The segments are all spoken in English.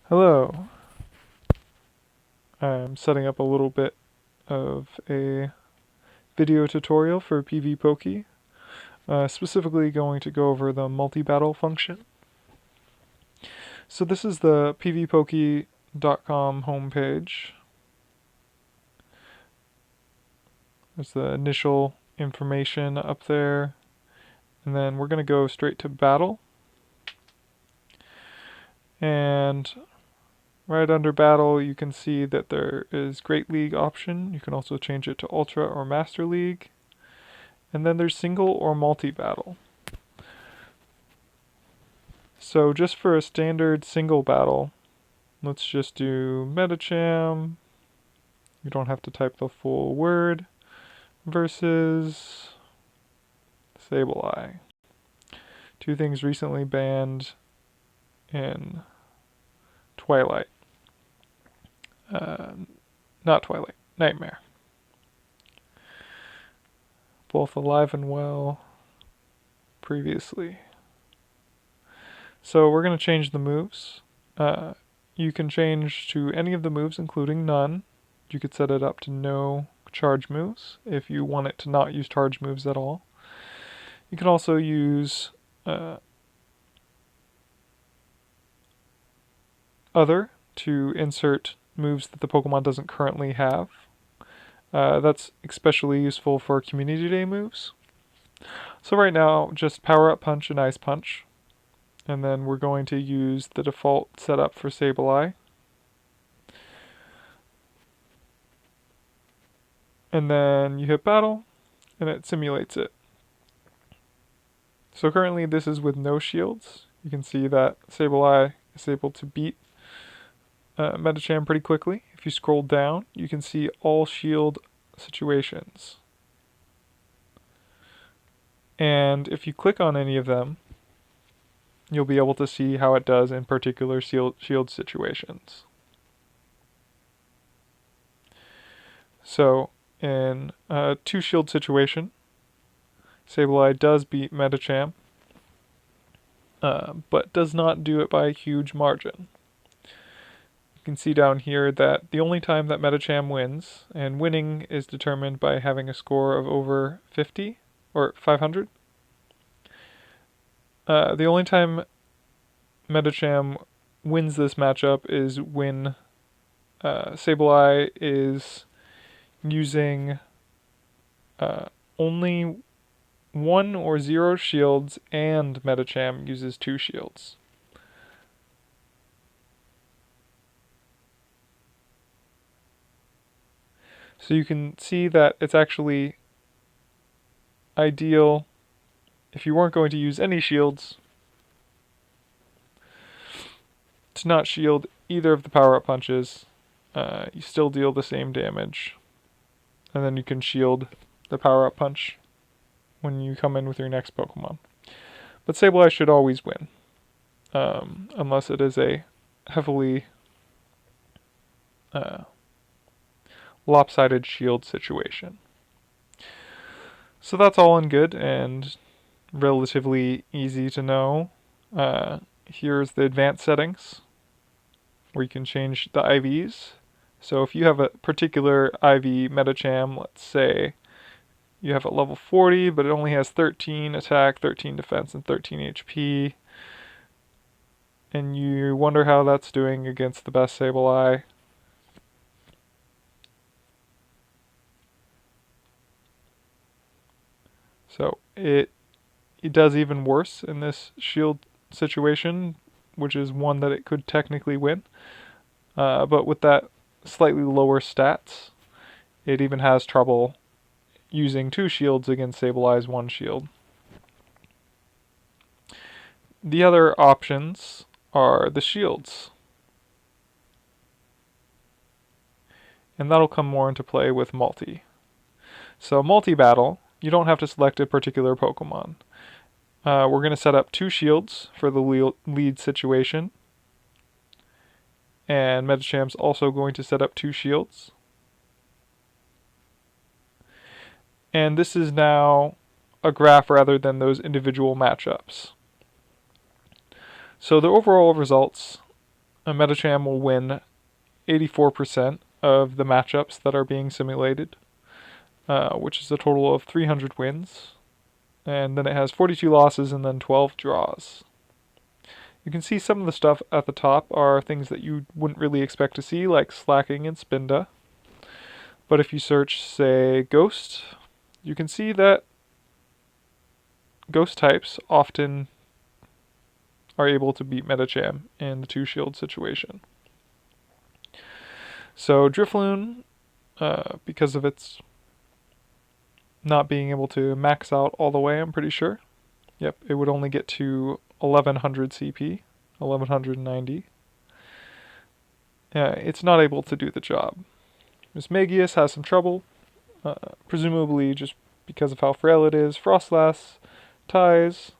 Hello. I'm setting up a little bit of a video tutorial for PvPoke. Specifically going to go over the multi-battle function. So this is the pvpoke.com homepage. There's the initial information up there. And then we're going to go straight to battle. And right under battle, you can see that there is Great League option. You can also change it to Ultra or Master League. And then there's single or multi-battle. So just for a standard single battle, let's just do Metacham. You don't have to type the full word. Versus Sableye. Two things recently banned in Twilight. Not Twilight, Nightmare. Both alive and well previously. So we're going to change the moves. You can change to any of the moves, including none. You could set it up to no charge moves if you want it to not use charge moves at all. You can also use other to insert moves that the Pokemon doesn't currently have. That's especially useful for Community Day moves. So right now, just Power Up Punch and Ice Punch. And then we're going to use the default setup for Sableye. And then you hit battle, and it simulates it. So currently this is with no shields. You can see that Sableye is able to beat Metacham pretty quickly. If you scroll down, you can see all shield situations. And if you click on any of them, you'll be able to see how it does in particular shield situations. So in a 2-shield situation, Sableye does beat Metacham, but does not do it by a huge margin. You can see down here that the only time that Metacham wins, and winning is determined by having a score of over 50 or 500. The only time Metacham wins this matchup is when Sableye is using only 1 or 0 shields and Metacham uses 2 shields. So you can see that it's actually ideal if you weren't going to use any shields to not shield either of the power-up punches. You still deal the same damage. And then you can shield the power-up punch when you come in with your next Pokemon. But Sableye should always win. Unless it is a heavily lopsided shield situation. So that's all in good and relatively easy to know. Here's the advanced settings where you can change the IVs. So if you have a particular IV Metacham, let's say you have it level 40, but it only has 13 attack, 13 defense, and 13 HP, and you wonder how that's doing against the best Sableye, so it does even worse in this shield situation, which is one that it could technically win. But with that slightly lower stats, it even has trouble using 2 shields against Sableye's 1 shield. The other options are the shields. And that'll come more into play with multi. So multi-battle, you don't have to select a particular Pokemon. We're going to set up 2 shields for the lead situation. And Metacham's also going to set up 2 shields. And this is now a graph rather than those individual matchups. So the overall results a Metacham will win 84% of the matchups that are being simulated, which is a total of 300 wins. And then it has 42 losses and then 12 draws. You can see some of the stuff at the top are things that you wouldn't really expect to see, like slacking and spinda. But if you search, say, Ghost, you can see that Ghost types often are able to beat Metacham in the 2-shield situation. So Drifloon, because of its not being able to max out all the way, I'm pretty sure. Yep, it would only get to 1100 CP, 1190. It's not able to do the job. Miss Magius has some trouble, presumably just because of how frail it is. Frostlass ties.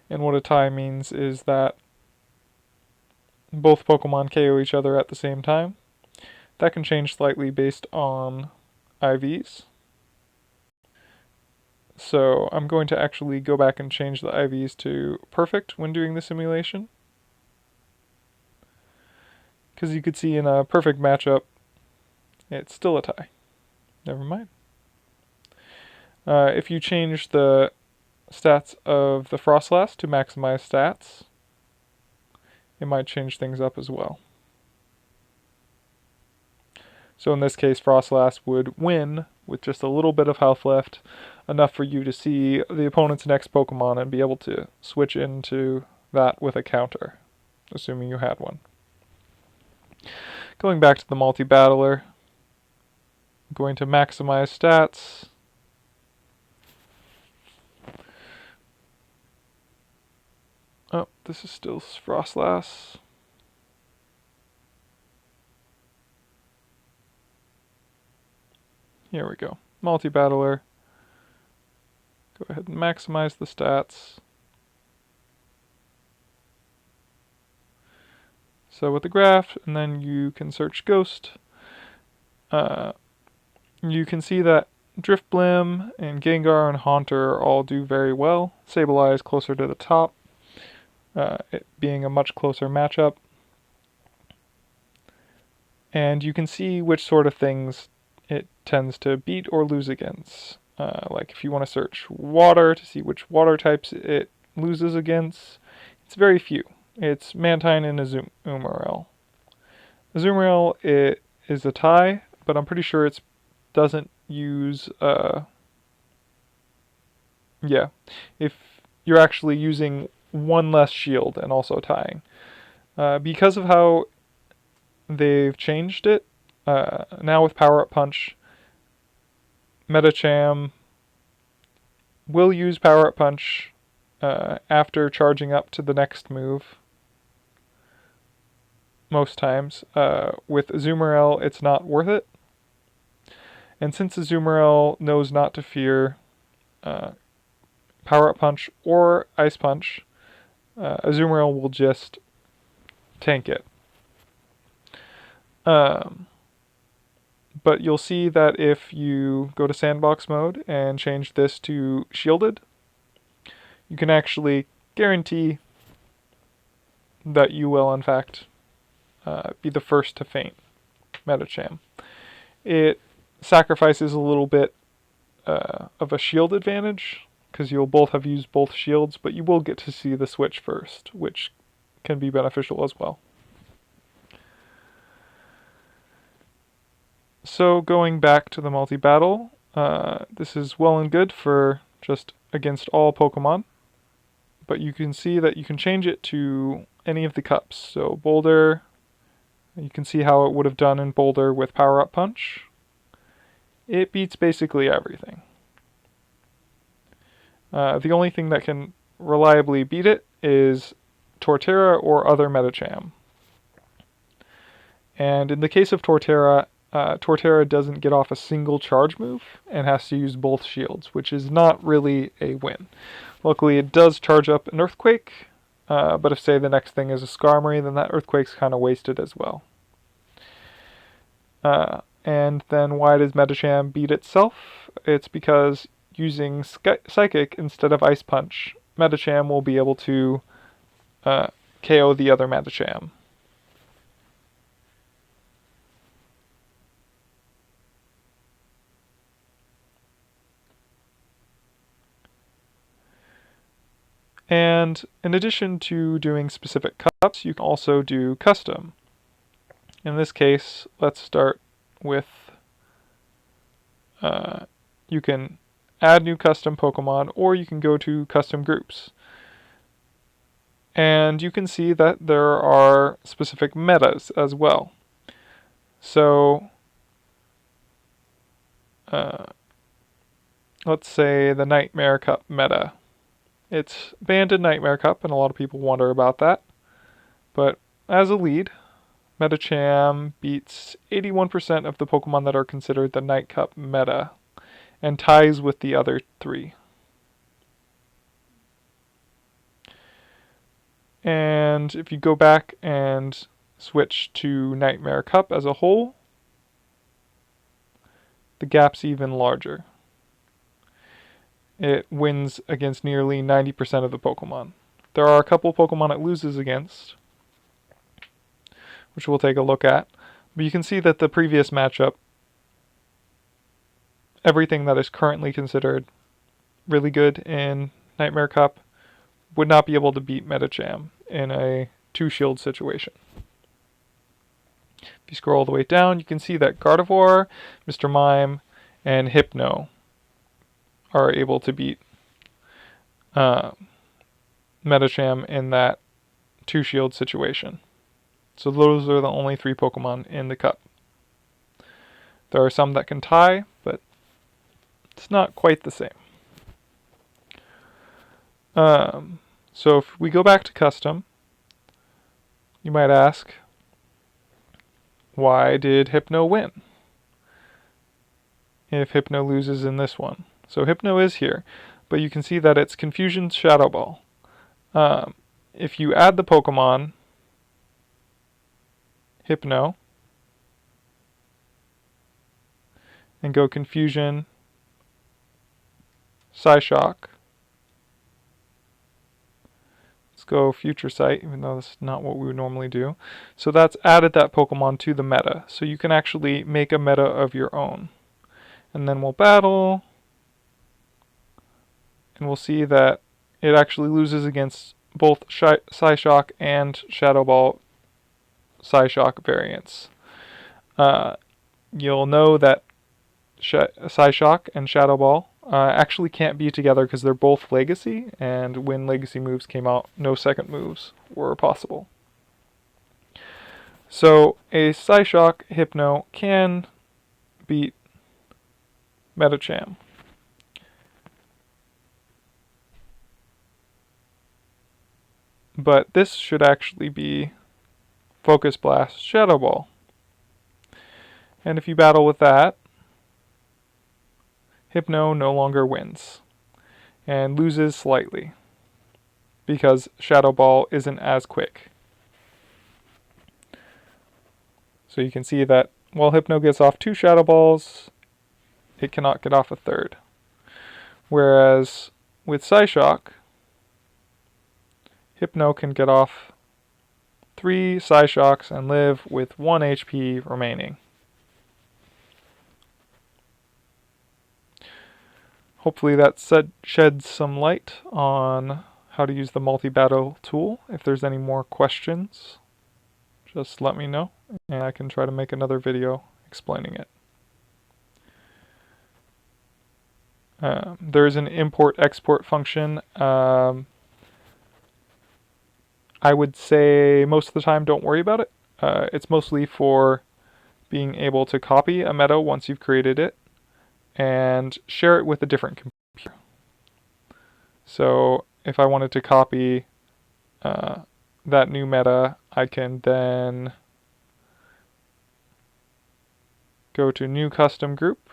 And what a tie means is that both Pokemon KO each other at the same time. That can change slightly based on IVs. So I'm going to actually go back and change the IVs to perfect when doing the simulation. Because you could see in a perfect matchup, it's still a tie. Never mind. If you change the stats of the Frostlass to maximize stats, it might change things up as well. So in this case, Frostlass would win with just a little bit of health left, enough for you to see the opponent's next Pokemon and be able to switch into that with a counter, assuming you had one. Going back to the multi-battler, I'm going to maximize stats. Oh, this is still Frostlass. Here we go. Multi-battler. Go ahead and maximize the stats. So with the graph, and then you can search Ghost. You can see that Driftblim and Gengar and Haunter all do very well. Sableye closer to the top, it being a much closer matchup. And you can see which sort of things it tends to beat or lose against. Like if you want to search water to see which water types it loses against, it's very few. It's Mantine and Azumarill. Azumarill, it is a tie, but I'm pretty sure it doesn't use, yeah, if you're actually using one less shield and also tying. Because of how they've changed it, now with Power Up Punch, Metacham will use Power Up Punch after charging up to the next move. Most times. With Azumarill, it's not worth it. And since Azumarill knows not to fear Power Up Punch or Ice Punch, Azumarill will just tank it. But you'll see that if you go to sandbox mode and change this to shielded, you can actually guarantee that you will in fact be the first to faint Metacham. It sacrifices a little bit of a shield advantage because you'll both have used both shields, but you will get to see the switch first, which can be beneficial as well. So going back to the multi-battle, this is well and good for just against all Pokemon, but you can see that you can change it to any of the cups. So Boulder, you can see how it would have done in Boulder with Power Up Punch. It beats basically everything. The only thing that can reliably beat it is Torterra or other Metacham. And in the case of Torterra, Torterra doesn't get off a single charge move and has to use both shields, which is not really a win. Luckily, it does charge up an Earthquake, but if, say, the next thing is a Skarmory, then that Earthquake's kind of wasted as well. And then why does Metacham beat itself? It's because using Psychic instead of Ice Punch, Metacham will be able to KO the other Medicham. And in addition to doing specific cups, you can also do custom. In this case, let's start with, you can add new custom Pokemon, or you can go to custom groups. And you can see that there are specific metas as well. So, let's say the Nightmare Cup meta. It's banned in Nightmare Cup, and a lot of people wonder about that. But as a lead, Medicham beats 81% of the Pokemon that are considered the Night Cup meta, and ties with the other 3. And if you go back and switch to Nightmare Cup as a whole, the gap's even larger. It wins against nearly 90% of the Pokemon. There are a couple Pokemon it loses against, which we'll take a look at. But you can see that the previous matchup, everything that is currently considered really good in Nightmare Cup would not be able to beat Medicham in a 2-shield situation. If you scroll all the way down, you can see that Gardevoir, Mr. Mime, and Hypno are able to beat Medicham in that 2-shield situation. So those are the only 3 Pokemon in the cup. There are some that can tie, but it's not quite the same. So if we go back to custom, you might ask, why did Hypno win if Hypno loses in this one? So Hypno is here, but you can see that it's Confusion Shadow Ball. If you add the Pokemon Hypno and go Confusion Psyshock, let's go Future Sight, even though that's not what we would normally do. So that's added that Pokemon to the meta, so you can actually make a meta of your own. And then we'll battle, and we'll see that it actually loses against both Psyshock and Shadow Ball Psyshock variants. You'll know that Psyshock and Shadow Ball actually can't be together because they're both Legacy, and when Legacy moves came out, no second moves were possible. So a Psyshock Hypno can beat Medicham. But this should actually be Focus Blast Shadow Ball. And if you battle with that, Hypno no longer wins and loses slightly because Shadow Ball isn't as quick. So you can see that while Hypno gets off 2 Shadow Balls, it cannot get off a 3rd. Whereas with Psyshock, Hypno can get off 3 Psyshocks and live with 1 HP remaining. Hopefully that sheds some light on how to use the Multibattle tool. If there's any more questions, just let me know, and I can try to make another video explaining it. There is an import-export function. I would say most of the time don't worry about it. It's mostly for being able to copy a meta once you've created it and share it with a different computer. So if I wanted to copy that new meta, I can then go to New Custom Group,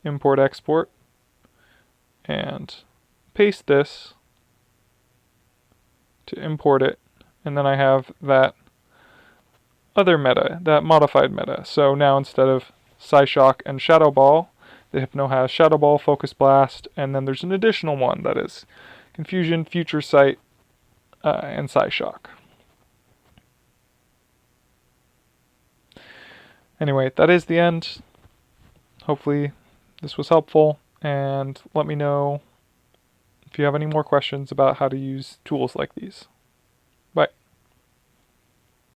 Import Export, and paste this to import it, and then I have that other meta, that modified meta. So now instead of Psyshock and Shadow Ball, the Hypno has Shadow Ball, Focus Blast, and then there's an additional one that is Confusion, Future Sight, and size shock. Anyway, that is the end. Hopefully this was helpful, and let me know if you have any more questions about how to use tools like these.